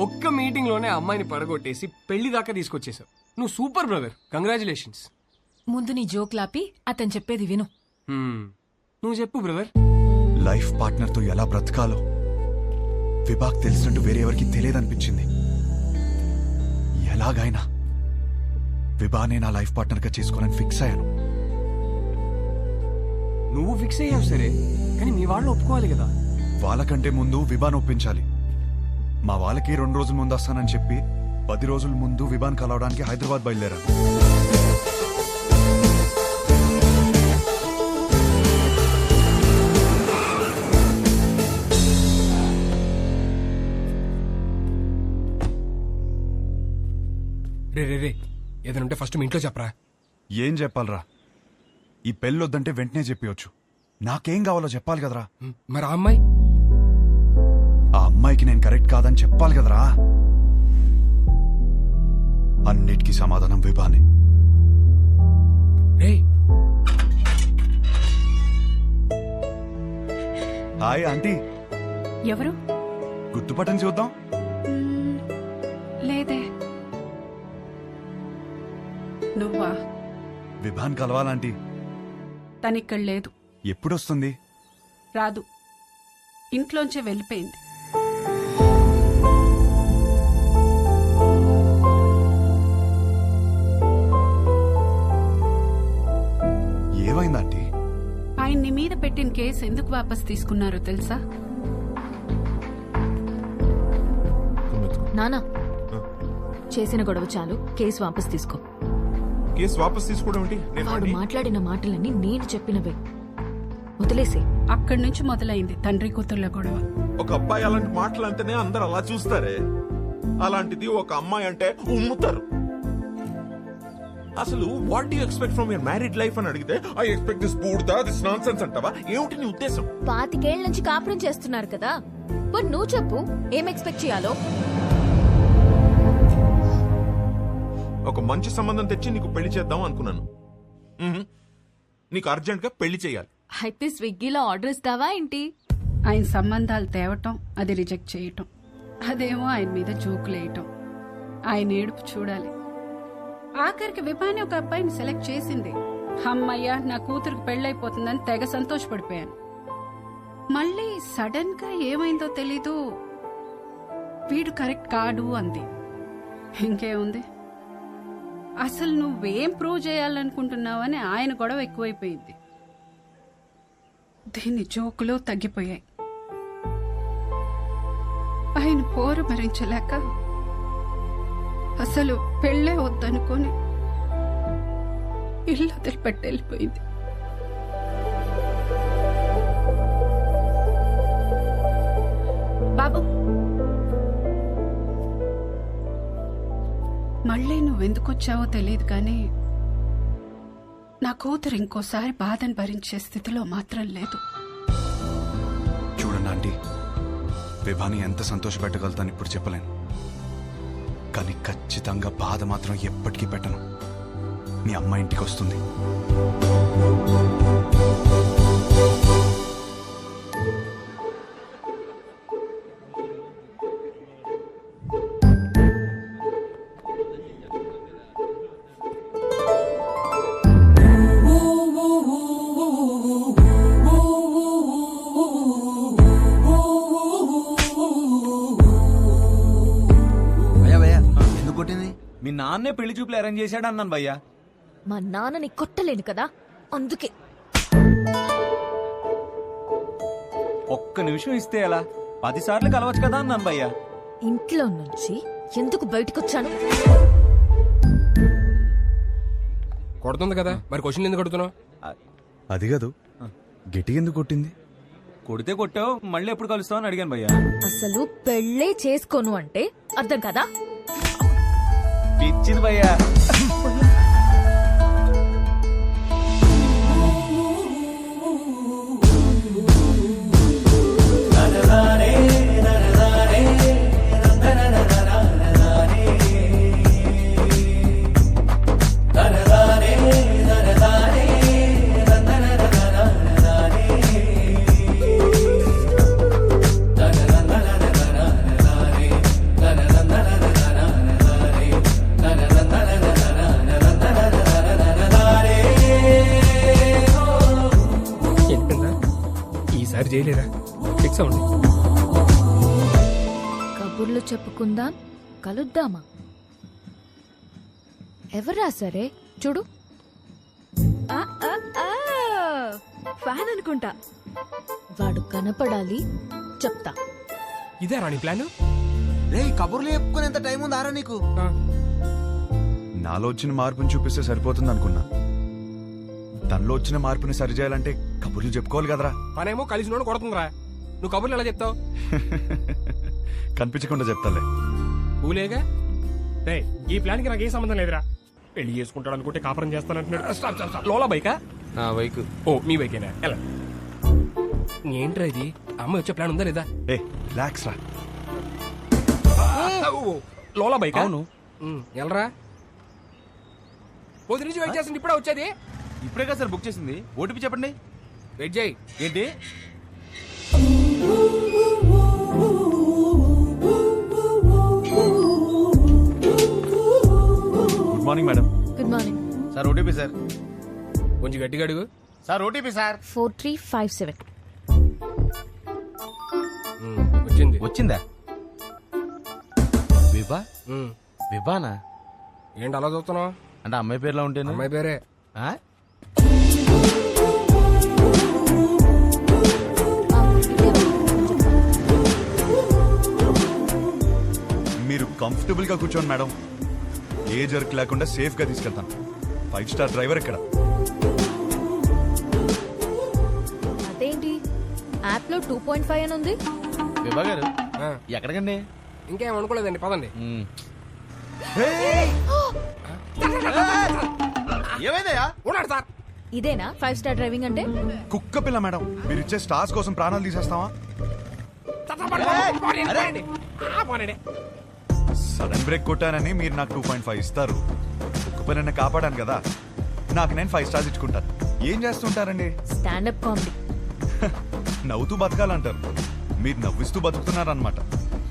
ఒక్క మీటింగ్ లోనే అమ్మాయిని పడగొట్టేసి పెళ్లి దాకా తీసుకొచ్చేసావు. నువ్వు సూపర్ బ్రదర్, కంగ్రాచులేషన్స్. ముందు నీ జోక్లాపి అతను చెప్పేది విను. నువ్వు చెప్పు బ్రదర్. లైఫ్ పార్ట్నర్ తో ఎలా బ్రతకాలో విభాగ్ తెలిసినట్టు వేరే ఎవరికి తెలియదనిపించింది. ఎలాగైనా విభానే నా లైఫ్ పార్ట్నర్ గా చేసుకోవాలని ఫిక్స్ అయ్యాను. నువ్వు ఫిక్స్ అయ్యావు సరే, కానీ మీ వాళ్ళు ఒప్పుకోవాలి కదా. వాళ్ళకంటే ముందు విభాన్ ఒప్పించాలి. మా వాళ్ళకి 2 రోజుల ముందు వస్తానని చెప్పి 10 రోజుల ముందు విభాన్ కలవడానికి హైదరాబాద్ బయలుదేరాను. రే ఏదైనా ఉంటే ఫస్ట్ మీ ఇంట్లో చెప్పరా. ఏం చెప్పాలరా? ఈ పెళ్ళొద్దంటే వెంటనే చెప్పవచ్చు. నాకేం కావాలో చెప్పాలి కదరా. మరి ఆ అమ్మాయి? ఆ అమ్మాయికి నేను కరెక్ట్ కాదని చెప్పాలి కదరా. అన్నిటికీ సమాధానం విభానే. రే హాయ్ ఆంటీ. ఎవరు? గుర్తుపట్టని చూద్దాం. లేదే. నువ్వా? విభాన్ కలవాలంటీ. తనిక్కడ లేదు. ఎప్పుడొస్తుంది? రాదు, ఇంట్లోంచే వెళ్ళిపోయింది. ఏమైందంటీ? ఆయన్ని మీద పెట్టిన కేసు ఎందుకు వాపస్ తీసుకున్నారో తెలుసా? నానా, చేసిన గొడవ చాలు, కేసు వాపస్ తీసుకో. కేసు వాపస్ తీసుకోవడం ఏంటి? వాడు మాట్లాడిన మాటలన్నీ నేను చెప్పినవే, వదిలేసే. అక్కడి నుంచి మొదలైంది తండ్రి కూతుర్ల గొడవ. ఒక అబ్బాయి అలాంటి మాటలు అంటేనే అందరు అలా చూస్తారే, అలాంటిది ఒక అమ్మాయి అంటే ఉమ్ముతారు. అసలు what do expect from your married life అని అడిగితే ఐ ఎక్స్పెక్ట్ దిస్ బూడ్దా, దిస్ నాన్సెన్స్ అంటావా? ఏమిటి నీ ఉద్దేశం? 25 ఏళ్ల నుంచి కాపురం చేస్తున్నారు కదా, మరి నువ్వు చెప్పు ఏం ఎక్స్పెక్ట్ చేయాలో. ఒక మంచి సంబంధం తెచ్చి నీకు పెళ్లి చేద్దాం అనుకున్నాను. నీకు అర్జెంట్ గా పెళ్లి చేయాలి. అయితే స్విగ్గీలో ఆర్డర్ ఇస్తావా ఏంటి? ఆయన సంబంధాలు తేవటం, అది రిజెక్ట్ చేయటం, అదేమో ఆయన మీద జోకులేయటం, ఆయన ఏడుపు చూడాలి. ఆఖరికి విభాని ఒక అబ్బాయిని సెలెక్ట్ చేసింది. అమ్మయ్య, నా కూతురికి పెళ్ళైపోతుందని తెగ సంతోషపడిపోయాను. మళ్ళీ సడన్ గా ఏమైందో తెలీదు, వీడు కరెక్ట్ కాడు అంది. ఇంకేముంది, అసలు నువ్వేం ప్రూవ్ చేయాలనుకుంటున్నావని ఆయన గొడవ ఎక్కువైపోయింది. దీని జోకులు తగ్గిపోయాయి. ఆయన పోరు భరించలేక అసలు పెళ్ళే వద్దనుకొని ఇల్లు వదిలిపెట్టి వెళ్ళిపోయింది. బాబు, మళ్ళీ నువ్వెందుకొచ్చావో తెలియదు కానీ నా కూతురు ఇంకోసారి బాధను భరించే స్థితిలో మాత్రం లేదు. చూడండి ఆంటీ, విభాని ఎంత సంతోషపెట్టగలుగుతాను ఇప్పుడు చెప్పలేను, కానీ ఖచ్చితంగా బాధ మాత్రం ఎప్పటికీ పెట్టను. మీ అమ్మ ఇంటికి వస్తుంది. మీ నాన్నే పెళ్లి చూపులు అరేంజ్ చేశాడు అన్నాను భయ్యా. మా నాన్నని కొట్టలేను కదా, అందుకే. ఒక్క నిమిషం ఇస్తే ఎలా? 10 సార్లు కలవచ్చు కదా అన్నాను భయ్యా. ఇంట్లో నుంచి ఎందుకు బయటకొచ్చాను? కొడుతుంది కదా, మరి క్వశ్చన్ ఎందుకు కొడుతున్నావు? అది కాదు, గట్టిగా ఎందుకు కొట్టింది? కొడితే కొట్టావు, మళ్ళీ ఎప్పుడు కలుస్తావు అని అడిగాను భయ్యా. అసలు పెళ్ళే చేసుకోను అంటే అర్థం కదా? ఇచ్చింది భయ్యా. ఈసారి చేయలేరా ఫిక్స్ అవ్వండి. కబుర్లు చెప్పుకుందాం, కలుద్దామా? ఎవరు రాసారే చూడు. ఫ్యాన్ అనుకుంటా. వాడు కనపడాలి, చెప్తా. ఇదే రాణి ప్లాన్. రే కబుర్లు చెప్పుకునేంత టైం ఉంది ఆరా నీకు? నాలో వచ్చిన మార్పుని చూపిస్తే సరిపోతుంది అనుకున్నా. తనలో వచ్చిన మార్పుని సరిచేయాలంటే కబుర్లు చెప్పుకోవాలి కదరా. పనేమో కలిసి నోడు కొడుతుందిరా. నువ్వు కబుర్లు ఎలా చెప్తావు? కనిపించకుండా చెప్తాలే. ఊలేగా రే, ఈ ప్లాన్ కి నాకు ఏ సంబంధం లేదురా. పెళ్లి చేసుకుంటాడు అనుకుంటే కాపురం చేస్తానంటున్నాడు. Stop stop stop. లోలా బైకా? నా బైక్. ఓ మీ బైకేనా? ఎలా ఏంట్రా ఇది? అమ్మాయి వచ్చే ప్లాన్ ఉందా లేదా? ఏ రిలాక్స్ రా. ఓ, లోలా బైకా? అవును. ఎలరా పొద్దు నుంచి వెయిట్ చేస్తుంది, ఇప్పుడే వచ్చేది. ఇప్పుడే కదా సార్ బుక్ చేసింది. ఓటీపీ చెప్పండి. వెయిట్ చేయి. ఏంటి? Good morning madam. Good morning. Sir OTP sir. కొంచెం గట్టిగా అడుగు. Sir OTP sir. 4357. వచ్చింది. వచ్చిందా? విభా? ఉమ్. విభానా? ఏంటి అలా చూస్తున్నావు? అంటే అమ్మాయి పేరులో ఉంటేను. అమ్మాయి పేరే. ఆ? మీరు కంఫర్టబుల్ గా కూర్చోండి మేడం. ఏ జర్క్ లేకుండా సేఫ్ గా తీసుకెళ్తాను. 5 స్టార్ డ్రైవర్ ఇక్కడ. అదేంటి యాప్ లో 2.5 అని ఉంది? విభా గారు ఆ, ఎక్కడికండి? ఇంకేం అనుకోలేదండి, పదండి. ఏమైందయ్యా? ఉన్నాడు సార్. ఇదేనా 5 స్టార్ డ్రైవింగ్ అంటే? కుక్క పిల్ల మేడం. మీరు ఇచ్చే స్టార్స్ కోసం ప్రాణాలు తీసేస్తావా? సడన్ బ్రేక్ కొట్టానని మీరు నాకు 2.5 ఇస్తారు. కుక్క పిల్లని కాపాడాను కదా, నాకు నేను 5 స్టార్స్ ఇచ్చుకుంటాను. ఏం చేస్తుంటారండి? Stand up comedy. నవ్వుతూ బతకాలంటారు, మీరు నవ్విస్తూ బతుకుతున్నారన్నమాట.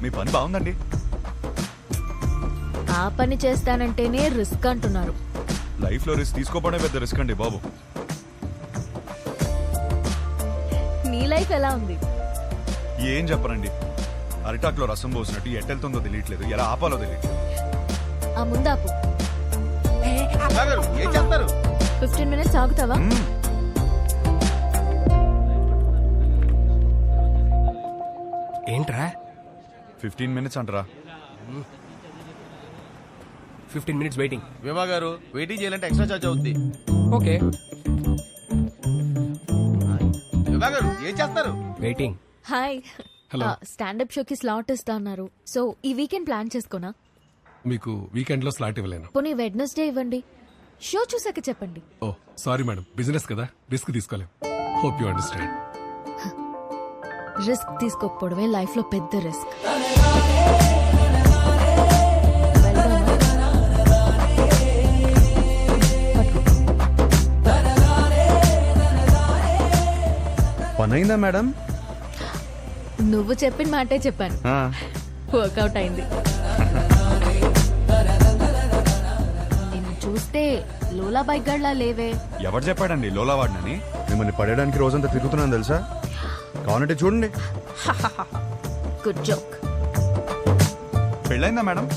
మీ పని బాగుందండి. ఆ పని చేస్తానంటేనే రిస్క్ అంటున్నారు. లైఫ్ లో రిస్క్ తీసుకోవడమే పెద్ద రిస్క్ అండి బాబు. నీ లైఫ్ ఎలా ఉంది? ఏం చెప్పరండి, అరిటాక్లో రసం పోసినట్టు ఎట్టెళ్తుందో తెలియట్లేదు, ఎలా ఆపాలో తెలియట్లేదు. ఆ ముందాపు. విభా గారు ఏం చేస్తారు? 15 మినిట్స్ ఆగుతావా? ఏంట్రా 15 మినిట్స్ అంటారా? 15 మినిట్స్ వెయిటింగ్. విభా గారు వెయిటింగ్ చేయాలంటే ఎక్స్ట్రా చార్జ్ అవుద్ది. ఓకే విభా గారు ఏం చేస్తారు? వెయిటింగ్. హాయ్. స్టాండప్ షోకి స్లాట్ ఇస్తా అన్నారు. సో ఈ వీకెండ్ ప్లాన్ చేసుకోనా? మీకు వీకెండ్ లో స్లాట్ ఇవ్వలేను. పోనీ వెడ్నెస్డే ఇవ్వండి. షో చూసాక చెప్పండి. ఓ సారీ మేడం, బిజినెస్ కదా, రిస్క్ తీసుకోలేం. Hope you understand. రిస్క్ తీసుకోకపోవడమే లైఫ్ లో పెద్ద రిస్క్. పనైందా మేడం? నువ్వు చెప్పిన మాటే చెప్పాను. వర్కౌట్ అయింది. నిన్ను చూస్తే లోలా బైక్ గడ్లా లేవే. ఎవరు చెప్పాడండి లోలా వాడినని? మిమ్మల్ని పడేయడానికి రోజంతా తిరుగుతున్నాను తెలుసా. కావాలంటే చూడండి. Good joke. పెళ్ళైందా మేడం?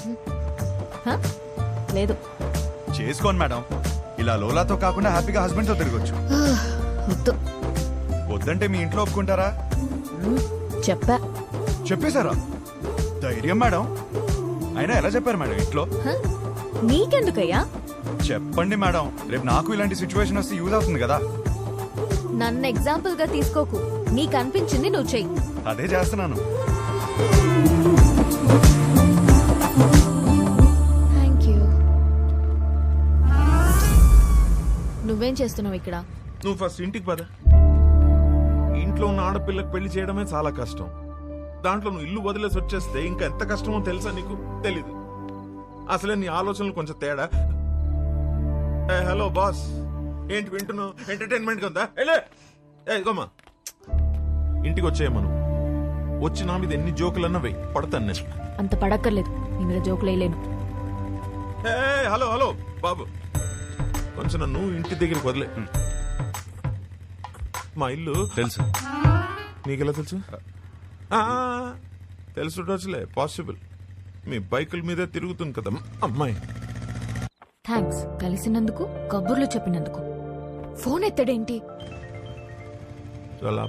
లేదు. చేసుకోండి మేడం. ఇలా లోలాతో కాకుండా హ్యాపీగా హస్బెండ్ తో తిరగొచ్చు. వద్దు. వద్దంటే మీ ఇంట్లో ఒప్పుకుంటారా? చెప్పా. చెప్పేశారా? ధైర్యం మేడం. అయినా ఎలా చెప్పారు మేడం ఇంట్లో? నీకెందుకయ్యా? చెప్పండి మేడం, రేపు నాకు ఇలాంటి సిచ్యువేషన్ వస్తే యూజ్ అవుతుంది కదా. నన్ను ఎగ్జాంపుల్ గా తీసుకోకు. నీకు అనిపించింది నువ్వు చెయ్యి. అదే చేస్తున్నాను. Thank you. నువ్వేం చేస్తున్నావు ఇక్కడ? నువ్వు ఫస్ట్ ఇంటికి పద. ఇంట్లో ఉన్న ఆడపిల్లకు పెళ్లి చేయడమే చాలా కష్టం. దాంట్లో నువ్వు ఇల్లు వదిలేసి వచ్చేస్తే ఇంకా ఎంత కష్టమో తెలుసా నీకు? తెలీదు. అసలే నీ ఆలోచనలు కొంచెం తేడా. హలో బాస్, ఏంటి వింటున్నావు? ఎంటర్టైన్మెంట్ ఉందా? ఇదిగోమ్మా, ఇంటికి వచ్చేయమ్మను. వచ్చి నా మీద ఎన్ని జోకులన్నా వెయ్యి, పడతాను నేను. అంత పడక్కర్లేదు, నీ మీద జోకులు వేయలేను. హలో హలో బాబు, కొంచెం నన్ను ఇంటి దగ్గరికి వదిలే. మా ఇల్లు తెలుసు. నీకెలా తెలుసు? తెలుసుండొచ్చులే, పాసిబుల్. మీ బైకుల మీదే తిరుగుతుంది కదా అమ్మాయి. థ్యాంక్స్ కలిసినందుకు, కబుర్లు చెప్పినందుకు. ఫోన్ ఎత్తడేంటి? చాలా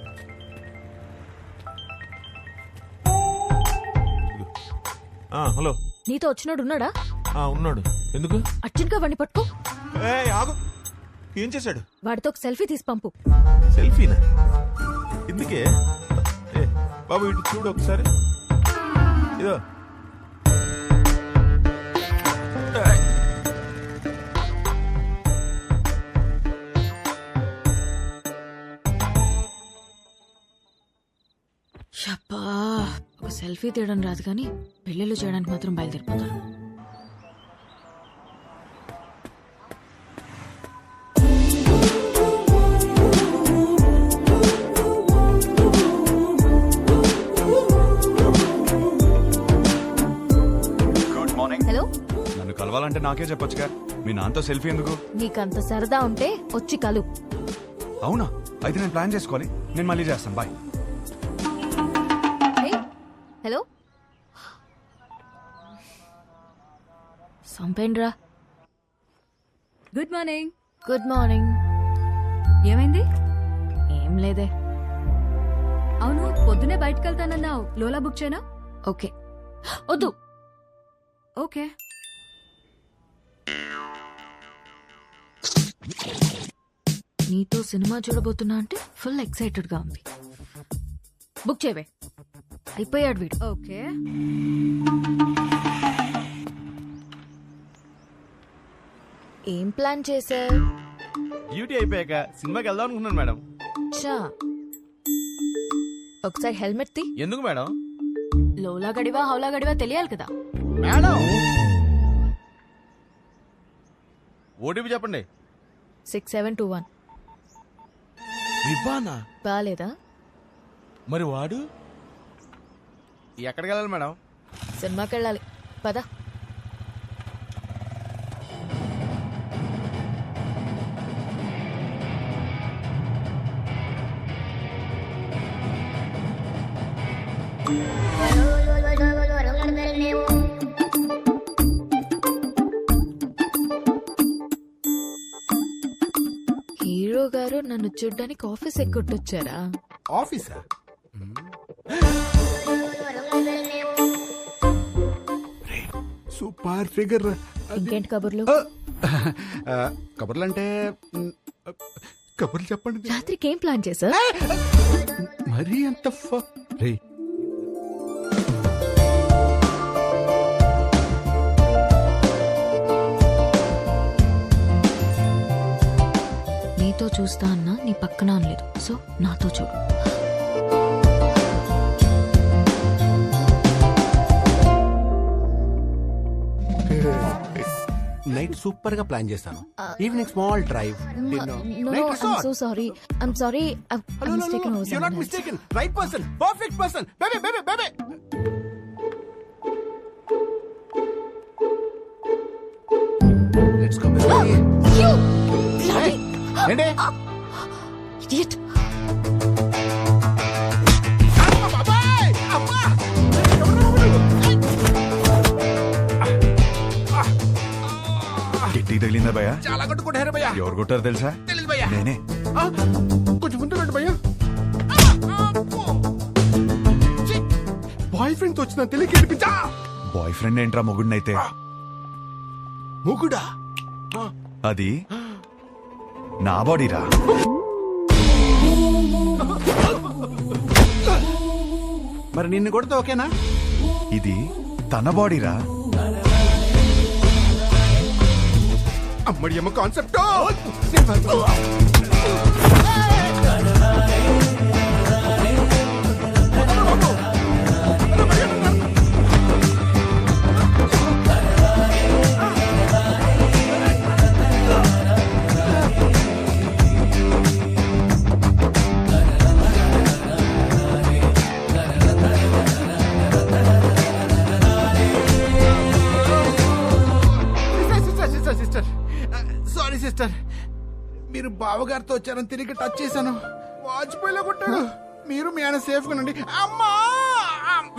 హలో. నీతో వచ్చినోడు ఉన్నాడా? ఉన్నాడు. ఎందుకు? అర్జెంట్ గా వాడిని పట్టుకో. ఆగు. ఏం చేశాడు? వాడితో ఒక సెల్ఫీ తీసి పంపు. సెల్ఫీనా? ఎందుకే? బాబు ఇటు చూడు ఒకసారి. ఇదో షప్పా, ఒక సెల్ఫీ తీయడం రాదు కానీ పెళ్ళిళ్ళు చేయడానికి మాత్రం బయలుదేరిపోతారు. Good morning. హలో, నన్ను కలవాలంటే నాకే చెప్పొచ్చుగా. మీ నాన్నతో సెల్ఫీ ఎందుకు? నీకంత సరదా ఉంటే వచ్చి కలు. అవునా? అయితే నేను ప్లాన్ చేసుకోవాలి. నేను మళ్ళీ చేస్తాను. బాయ్. హలో, సంపేండ్రా. Good morning. Good morning. ఏమైంది? ఏం లేదే. అవును, పొద్దునే బయటకు వెళ్తానన్నావు. లోలా బుక్ చేయనా? ఓకే. వద్దు. ఓకే. నీతో సినిమా చూడబోతున్నా అంటే ఫుల్ ఎక్సైటెడ్ గా ఉంది. బుక్ చేయవే. అయిపోయాడు వీడు. ఓకే. ఏం ప్లాన్ చేశా? డ్యూటీ అయిపోయాక సినిమాకి వెళ్దాం అనుకున్నాను మేడం. చా, ఒకసారి హెల్మెట్ తీ. ఎందుకు మేడం? లోలా గడివా హౌలా గడివా తెలియాలి కదా. మేడం ఓటీపీ చెప్పండి. 6721. విభానా? బాలేదా? మరి వాడు ఎక్కడికి వెళ్ళాలి మేడం? సినిమాకి వెళ్ళాలి. పద. హీరో గారు నన్ను చూడ్డానికి ఆఫీస్ ఎక్కొట్టొచ్చారా? ఆఫీసా? Super figure. ఇంకేంటి కబుర్లు? కబుర్లు అంటే కబుర్లు చెప్పండి. రాత్రికి ఏం ప్లాన్ చేశా? మరీ అంత రే నీతో చూస్తా అన్నా నీ పక్కన అనలేదు, సో నాతో చూడు. నైట్ సూపర్ గా ప్లాన్ చేస్తాను. Evening small drive. So sorry. I'm sorry. Right person, perfect person. Baby baby baby. Let's go baby. ఏంటి? ఇడియట్. గిట్టి తగిలిందా భయ్యా? చాలా కొట్టుకుంటారు భయ్యా. ఎవరు కొట్టారు తెలుసా? తెలీదు భయ్యా. నేనే. కొంచెం ముందు రండి భయ్యా. బాయ్ ఫ్రెండ్ తో వచ్చిన తెలియక ఏడిపించా. బాయ్ ఫ్రెండ్ ఏంట్రా మొగుడినైతే? ముగుడా? అది నా బాడీరా. మరి నిన్ను కొడితే ఓకేనా? ఇది తన బాడీరా. అమ్మడి అమ్మ కాన్సెప్ట్. సిస్టర్ సారీ సిస్టర్, మీరు బావగారితో వచ్చారని తిరిగి టచ్ చేశాను. వాజ్పేయిలో కొట్టాడు. మీరు మీ ఆయన సేఫ్ గా ఉండండి. అమ్మా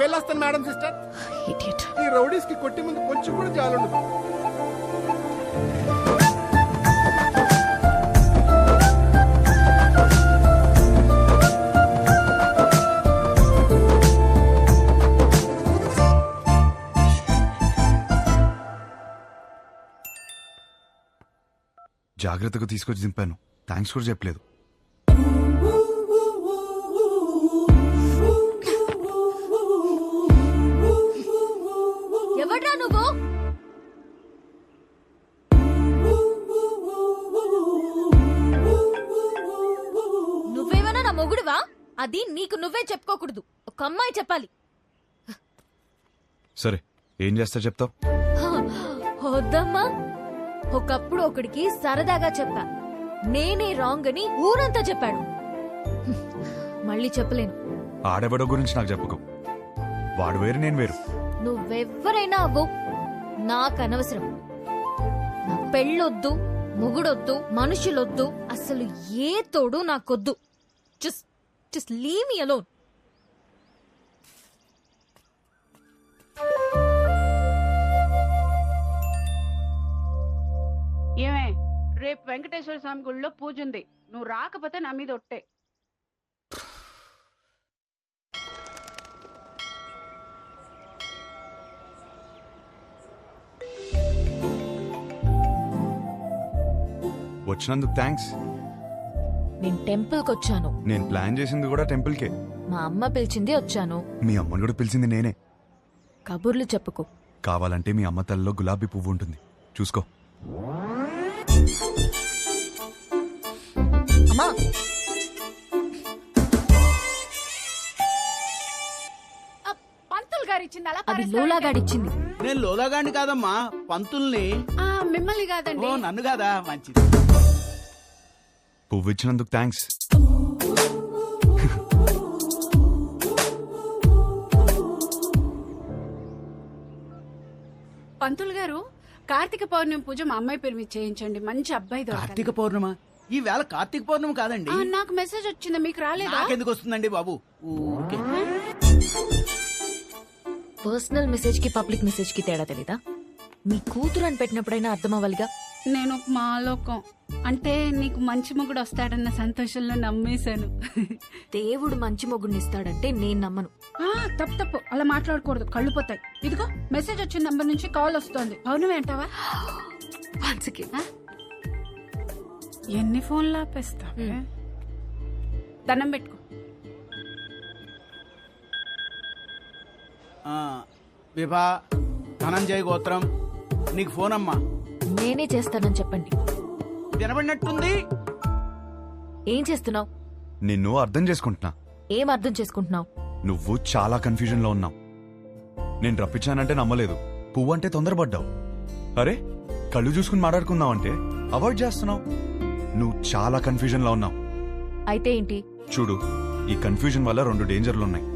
వెళ్ళొస్తాను మేడం సిస్టర్. Idiot. ఈ రౌడీస్ కి కొట్టి ముందు కొంచెం కూడా జాలుండదు. జాగ్రత్తగా తీసుకొచ్చి దింపాను. థ్యాంక్స్ కూడా చెప్పలేదు. ఎవడ్రా నువ్వు? నువ్వేమైనా నా మొగుడువా? అది నీకు నువ్వే చెప్పుకోకూడదు, ఒక అమ్మాయి చెప్పాలి. సరే ఏం చేస్తా చెప్తావు? వద్దమ్మా. ఒకప్పుడు ఒకడికి సరదాగా చెప్పా, నేనే రాంగ్ అని ఊరంతా చెప్పాడు. మళ్ళీ చెప్పలేను. ఆడెవడో గురించి నాకు చెప్పకు. వాడు వేరు, నేను వేరు. నువ్వెవ్వరైనా అవ్వు, నాకు అనవసరం. నా పెళ్ళొద్దు, మొగుడొద్దు, మనుషులొద్దు, అసలు ఏ తోడు నాకొద్దు. Just leave me alone. ఏమే, రేపు వెంకటేశ్వర స్వామి గుళ్ళో పూజ ఉంది, నువ్వు రాకపోతే నా మీద ఒట్టే. వచ్చినందుకు థ్యాంక్స్. నేను టెంపుల్కి వచ్చాను. నేను ప్లాన్ చేసింది కూడా టెంపుల్కే. మా అమ్మ పిలిచింది వచ్చాను. మీ అమ్మని కూడా పిలిచింది నేనే. కబుర్లు చెప్పుకో. కావాలంటే మీ అమ్మ తల్లిలో గులాబీ పువ్వు ఉంటుంది, చూసుకో. అమ్మా, పంతులు గారు ఇచ్చింది అలా అది లోలాగాడిచ్చింది. నేను లోలాగాండి కాదమ్మా, పంతుల్ని. మిమ్మల్ని కాదండి. ఓ నన్ను కాదా? మంచిది. పువ్వు ఇచ్చినందుకు థ్యాంక్స్. పంతులు గారు, కార్తీక పౌర్ణమి పూజ మా అమ్మాయి పేరు మీద చేయించండి, మంచి అబ్బాయి దొరకాలి. కార్తీక పౌర్ణమ? ఈ వేళ కార్తీక పౌర్ణమి కాదండి. నాకు మెసేజ్ వచ్చింది, మీకు రాలేదా? నాకెందుకు వస్తుందండి బాబు? ఊరికే. పర్సనల్ మెసేజ్ కి పబ్లిక్ మెసేజ్ కి తేడా తెలీదా? మీ కూతురు అని పెట్టినప్పుడైనా అర్థం అవ్వాలిగా. నేను ఒక మాలోకం అంటే నీకు మంచి మొగుడు వస్తాడన్న సంతోషంలో నమ్మేశాను. దేవుడు మంచి మొగుడిని ఇస్తాడంటే నేను నమ్మను. తప్పు అలా మాట్లాడకూడదు, కళ్ళు పోతాయి. ఇదిగో మెసేజ్ వచ్చిన నంబర్ నుంచి కాల్ వస్తోంది. పౌర్ణమి అంటావా? ఎన్ని ఫోన్లు ఆపేస్తావే? దండం పెట్టుకో. విభా ధనంజయ్ గోత్రం, నీకు ఫోన్ అమ్మా. నేనే చేస్తానని చెప్పండి. వినబడినట్టుంది. ఏం చేస్తున్నావు? నిన్ను అర్థం చేసుకుంటున్నా. ఏం అర్థం చేసుకుంటున్నావు? నువ్వు చాలా కన్ఫ్యూజన్ లో ఉన్నావు. నేను రప్పించానంటే నమ్మలేదు, పువ్వు అంటే తొందరపడ్డావు. అరే కళ్ళు చూసుకుని మాట్లాడుకుందామంటే అవాయిడ్ చేస్తున్నావు. నువ్వు చాలా కన్ఫ్యూజన్ లో ఉన్నావు. అయితే ఏంటి? చూడు, ఈ కన్ఫ్యూజన్ వల్ల 2 డేంజర్లు ఉన్నాయి.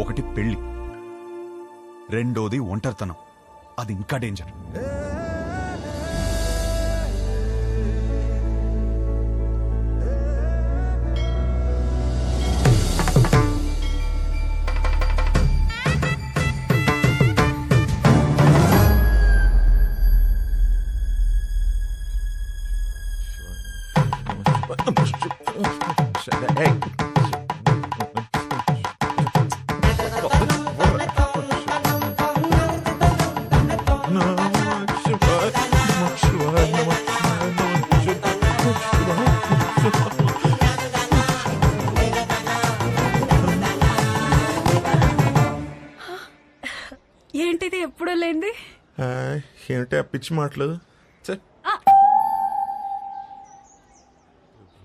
ఒకటి పెళ్లి, రెండోది ఒంటరితనం. అది ఇంకా డేంజర్. ఏంటిది ఎప్పుడూ లేంది? ఏమిటి ఆ పిచ్చి మాటలు?